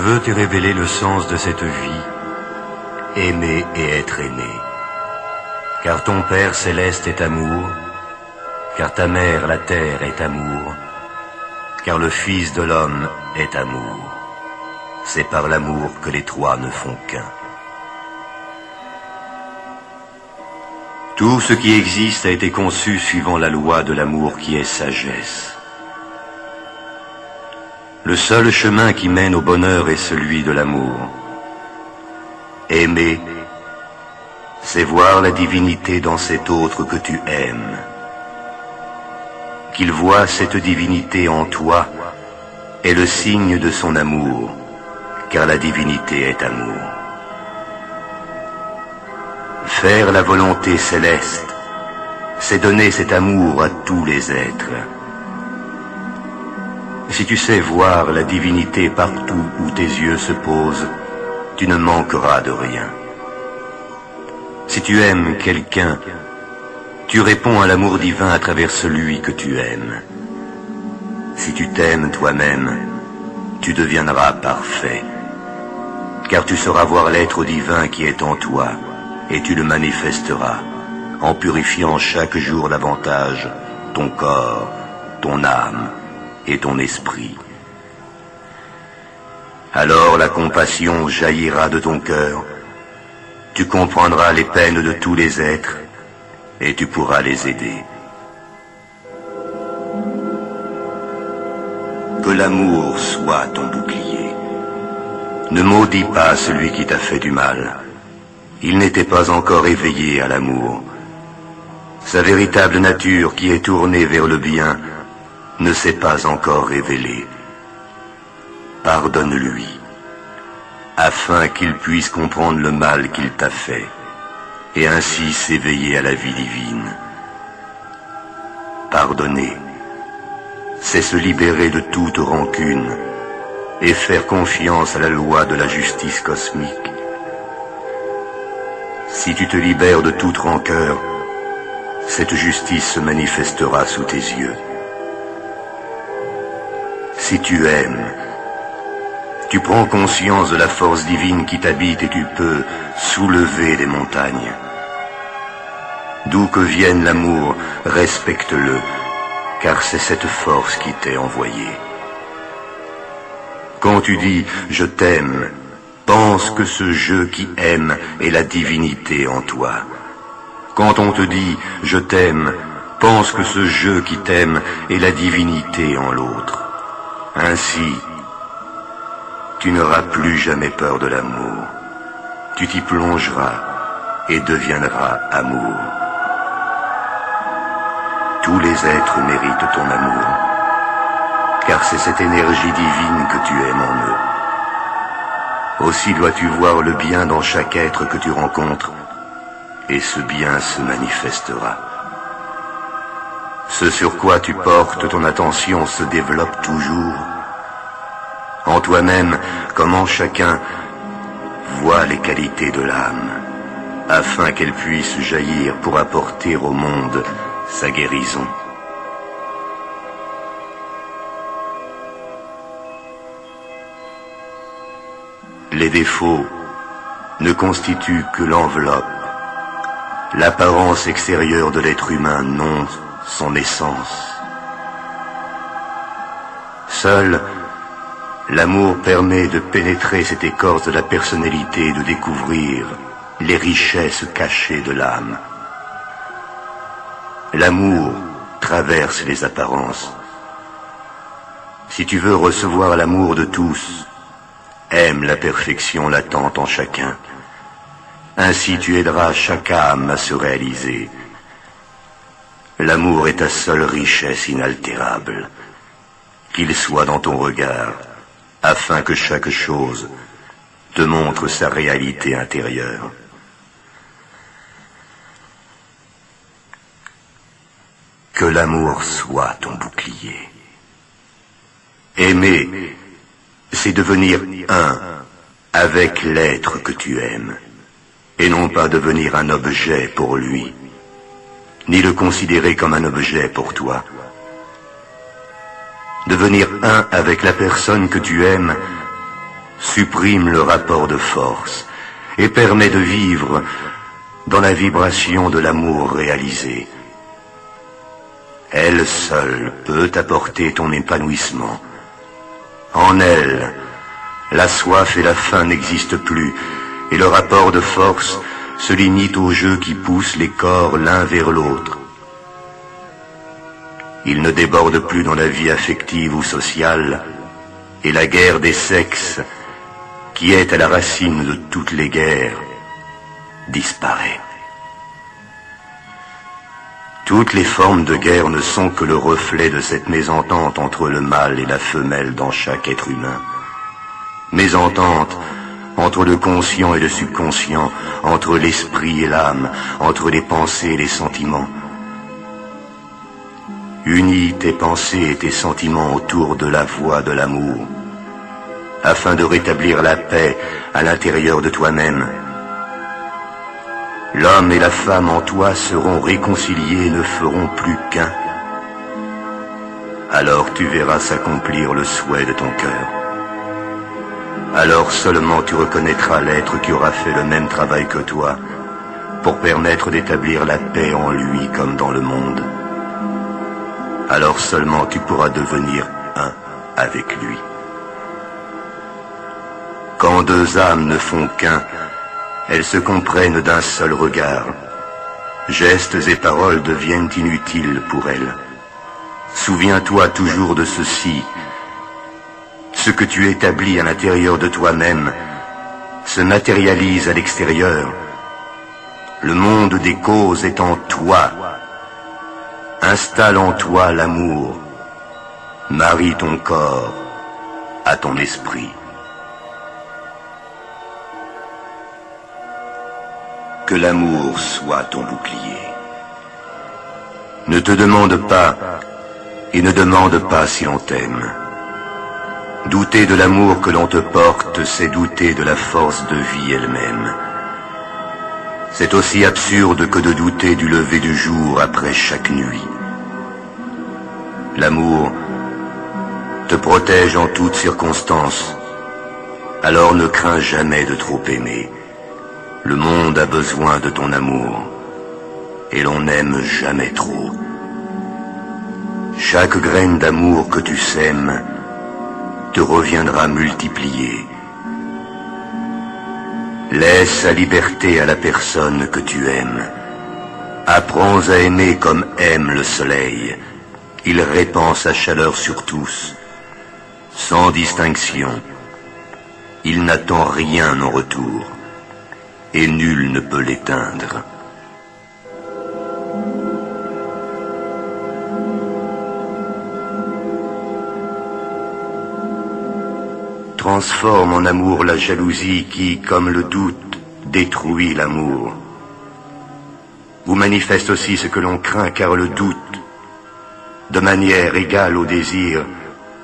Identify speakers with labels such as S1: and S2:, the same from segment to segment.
S1: veux te révéler le sens de cette vie, aimer et être aimé. Car ton Père céleste est amour, car ta mère la terre est amour, car le Fils de l'homme est amour. C'est par l'amour que les trois ne font qu'un. Tout ce qui existe a été conçu suivant la loi de l'amour qui est sagesse. Le seul chemin qui mène au bonheur est celui de l'amour. Aimer, c'est voir la divinité dans cet autre que tu aimes. Qu'il voie cette divinité en toi est le signe de son amour, car la divinité est amour. Faire la volonté céleste, c'est donner cet amour à tous les êtres. Si tu sais voir la divinité partout où tes yeux se posent, tu ne manqueras de rien. Si tu aimes quelqu'un, tu réponds à l'amour divin à travers celui que tu aimes. Si tu t'aimes toi-même, tu deviendras parfait, car tu sauras voir l'être divin qui est en toi, et tu le manifesteras, en purifiant chaque jour davantage ton corps, ton âme et ton esprit. Alors la compassion jaillira de ton cœur, tu comprendras les peines de tous les êtres, et tu pourras les aider. Que l'amour soit ton bouclier. Ne maudis pas celui qui t'a fait du mal. Il n'était pas encore éveillé à l'amour. Sa véritable nature, qui est tournée vers le bien, ne s'est pas encore révélée. Pardonne-lui, afin qu'il puisse comprendre le mal qu'il t'a fait, et ainsi s'éveiller à la vie divine. Pardonner, c'est se libérer de toute rancune et faire confiance à la loi de la justice cosmique. Si tu te libères de toute rancœur, cette justice se manifestera sous tes yeux. Si tu aimes, tu prends conscience de la force divine qui t'habite et tu peux soulever des montagnes. D'où que vienne l'amour, respecte-le, car c'est cette force qui t'est envoyée. Quand tu dis « je t'aime », pense que ce je qui aime est la divinité en toi. Quand on te dit « je t'aime », pense que ce je qui t'aime est la divinité en l'autre. Ainsi, tu n'auras plus jamais peur de l'amour. Tu t'y plongeras et deviendras amour. Tous les êtres méritent ton amour, car c'est cette énergie divine que tu aimes en eux. Aussi dois-tu voir le bien dans chaque être que tu rencontres, et ce bien se manifestera. Ce sur quoi tu portes ton attention se développe toujours. En toi-même, comme en chacun, vois les qualités de l'âme, afin qu'elle puisse jaillir pour apporter au monde sa guérison. Les défauts ne constituent que l'enveloppe, l'apparence extérieure de l'être humain, non son essence. Seul l'amour permet de pénétrer cette écorce de la personnalité et de découvrir les richesses cachées de l'âme. L'amour traverse les apparences. Si tu veux recevoir l'amour de tous, aime la perfection latente en chacun. Ainsi tu aideras chaque âme à se réaliser. L'amour est ta seule richesse inaltérable. Qu'il soit dans ton regard, afin que chaque chose te montre sa réalité intérieure. Que l'amour soit ton bouclier. Aimer, c'est devenir un avec l'être que tu aimes, et non pas devenir un objet pour lui, ni le considérer comme un objet pour toi. Devenir un avec la personne que tu aimes, supprime le rapport de force et permet de vivre dans la vibration de l'amour réalisé. Elle seule peut apporter ton épanouissement. En elle, la soif et la faim n'existent plus, et le rapport de force se limite au jeu qui pousse les corps l'un vers l'autre. Il ne déborde plus dans la vie affective ou sociale, et la guerre des sexes, qui est à la racine de toutes les guerres, disparaît. Toutes les formes de guerre ne sont que le reflet de cette mésentente entre le mâle et la femelle dans chaque être humain. Mésentente entre le conscient et le subconscient, entre l'esprit et l'âme, entre les pensées et les sentiments. Unis tes pensées et tes sentiments autour de la voie de l'amour, afin de rétablir la paix à l'intérieur de toi-même. L'homme et la femme en toi seront réconciliés et ne feront plus qu'un. Alors tu verras s'accomplir le souhait de ton cœur. Alors seulement tu reconnaîtras l'être qui aura fait le même travail que toi pour permettre d'établir la paix en lui comme dans le monde. Alors seulement tu pourras devenir un avec lui. Quand deux âmes ne font qu'un, elles se comprennent d'un seul regard. Gestes et paroles deviennent inutiles pour elles. Souviens-toi toujours de ceci. Ce que tu établis à l'intérieur de toi-même se matérialise à l'extérieur. Le monde des causes est en toi. Installe en toi l'amour. Marie ton corps à ton esprit. Que l'amour soit ton bouclier. Ne te demande pas et ne demande pas si l'on t'aime. Douter de l'amour que l'on te porte, c'est douter de la force de vie elle-même. C'est aussi absurde que de douter du lever du jour après chaque nuit. L'amour te protège en toutes circonstances, alors ne crains jamais de trop aimer. Le monde a besoin de ton amour, et l'on n'aime jamais trop. Chaque graine d'amour que tu sèmes te reviendra multipliée. Laisse la liberté à la personne que tu aimes. Apprends à aimer comme aime le soleil. Il répand sa chaleur sur tous, sans distinction. Il n'attend rien en retour, et nul ne peut l'éteindre. Transforme en amour la jalousie qui, comme le doute, détruit l'amour. Vous manifeste aussi ce que l'on craint, car le doute, de manière égale au désir,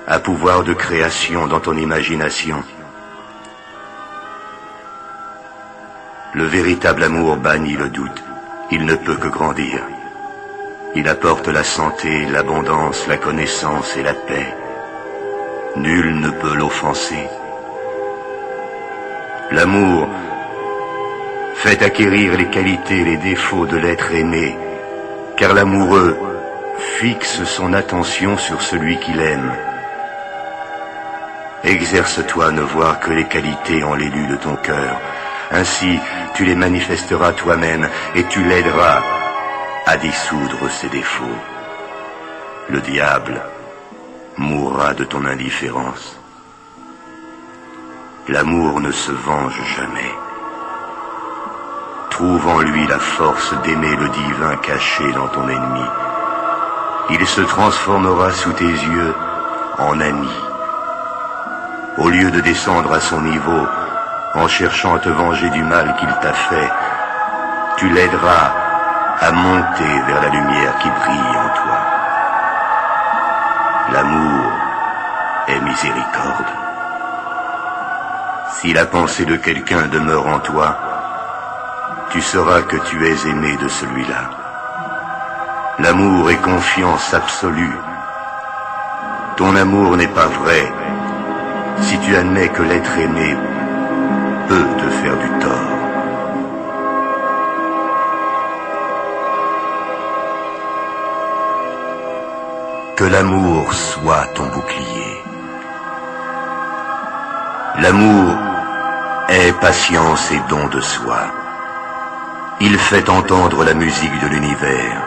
S1: a pouvoir de création dans ton imagination. Le véritable amour bannit le doute. Il ne peut que grandir. Il apporte la santé, l'abondance, la connaissance et la paix. Nul ne peut l'offenser. L'amour fait acquérir les qualités et les défauts de l'être aimé, car l'amoureux fixe son attention sur celui qu'il aime. Exerce-toi à ne voir que les qualités en l'élu de ton cœur. Ainsi, tu les manifesteras toi-même et tu l'aideras à dissoudre ses défauts. Le diable mourra de ton indifférence. L'amour ne se venge jamais. Trouve en lui la force d'aimer le divin caché dans ton ennemi. Il se transformera sous tes yeux en ami. Au lieu de descendre à son niveau en cherchant à te venger du mal qu'il t'a fait, tu l'aideras à monter vers la lumière qui brille en toi. L'amour est miséricorde. Si la pensée de quelqu'un demeure en toi, tu sauras que tu es aimé de celui-là. L'amour est confiance absolue. Ton amour n'est pas vrai, si tu admets que l'être aimé peut te faire du tort. Que l'amour soit ton bouclier. L'amour est patience et don de soi. Il fait entendre la musique de l'univers.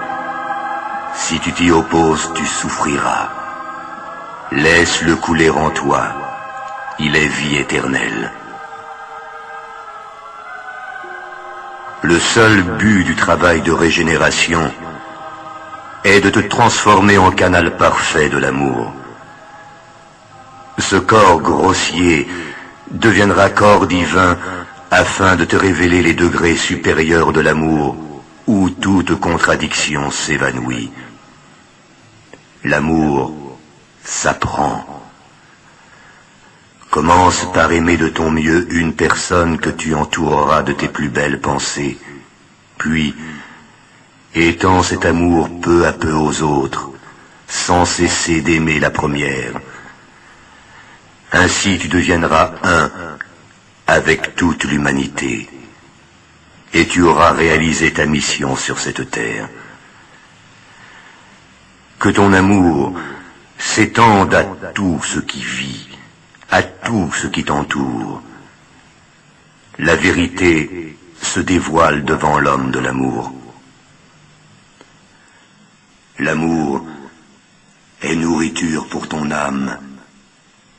S1: Si tu t'y opposes, tu souffriras. Laisse-le couler en toi. Il est vie éternelle. Le seul but du travail de régénération est de te transformer en canal parfait de l'amour. Ce corps grossier deviendra corps divin afin de te révéler les degrés supérieurs de l'amour où toute contradiction s'évanouit. L'amour s'apprend. Commence par aimer de ton mieux une personne que tu entoureras de tes plus belles pensées, puis étends cet amour peu à peu aux autres, sans cesser d'aimer la première. Ainsi tu deviendras un avec toute l'humanité, et tu auras réalisé ta mission sur cette terre. Que ton amour s'étende à tout ce qui vit, à tout ce qui t'entoure. La vérité se dévoile devant l'homme de l'amour. L'amour est nourriture pour ton âme.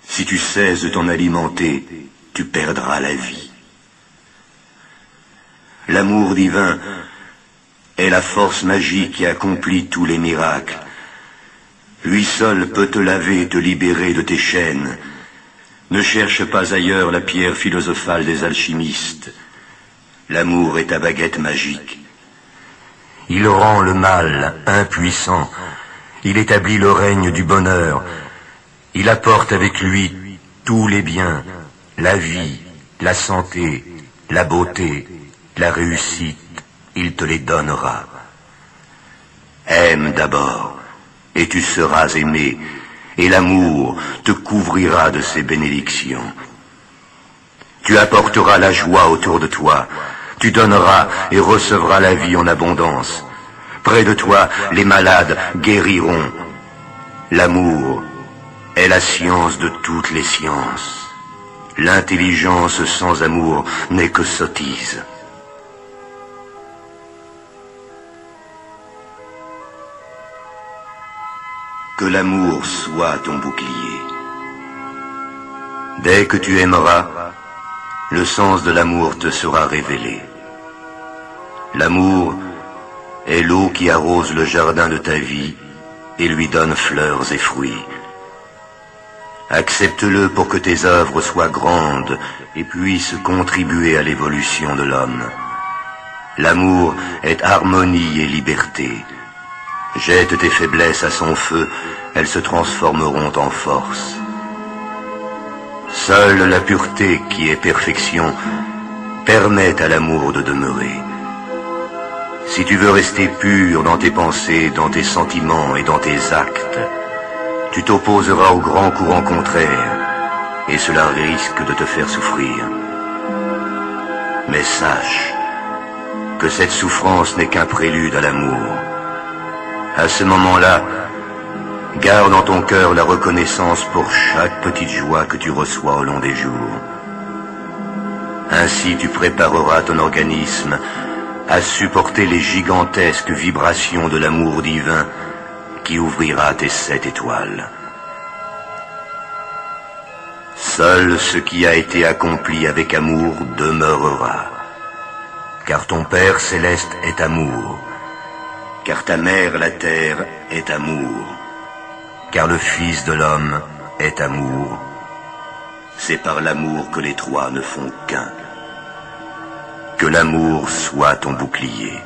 S1: Si tu cesses de t'en alimenter, tu perdras la vie. L'amour divin est la force magique qui accomplit tous les miracles. Lui seul peut te laver et te libérer de tes chaînes. Ne cherche pas ailleurs la pierre philosophale des alchimistes. L'amour est ta baguette magique. Il rend le mal impuissant. Il établit le règne du bonheur. Il apporte avec lui tous les biens, la vie, la santé, la beauté, la réussite. Il te les donnera. Aime d'abord, et tu seras aimé, et l'amour te couvrira de ses bénédictions. Tu apporteras la joie autour de toi. Tu donneras et recevras la vie en abondance. Près de toi, les malades guériront. L'amour est la science de toutes les sciences. L'intelligence sans amour n'est que sottise. Que l'amour soit ton bouclier. Dès que tu aimeras, le sens de l'amour te sera révélé. L'amour est l'eau qui arrose le jardin de ta vie et lui donne fleurs et fruits. Accepte-le pour que tes œuvres soient grandes et puissent contribuer à l'évolution de l'homme. L'amour est harmonie et liberté. Jette tes faiblesses à son feu, elles se transformeront en force. Seule la pureté qui est perfection permet à l'amour de demeurer. Si tu veux rester pur dans tes pensées, dans tes sentiments et dans tes actes, tu t'opposeras au grand courant contraire, et cela risque de te faire souffrir. Mais sache que cette souffrance n'est qu'un prélude à l'amour. À ce moment-là, garde en ton cœur la reconnaissance pour chaque petite joie que tu reçois au long des jours. Ainsi tu prépareras ton organisme à supporter les gigantesques vibrations de l'amour divin qui ouvrira tes 7 étoiles. Seul ce qui a été accompli avec amour demeurera, car ton Père céleste est amour, car ta mère la terre est amour, car le Fils de l'homme est amour. C'est par l'amour que les trois ne font qu'un. Que l'amour soit ton bouclier.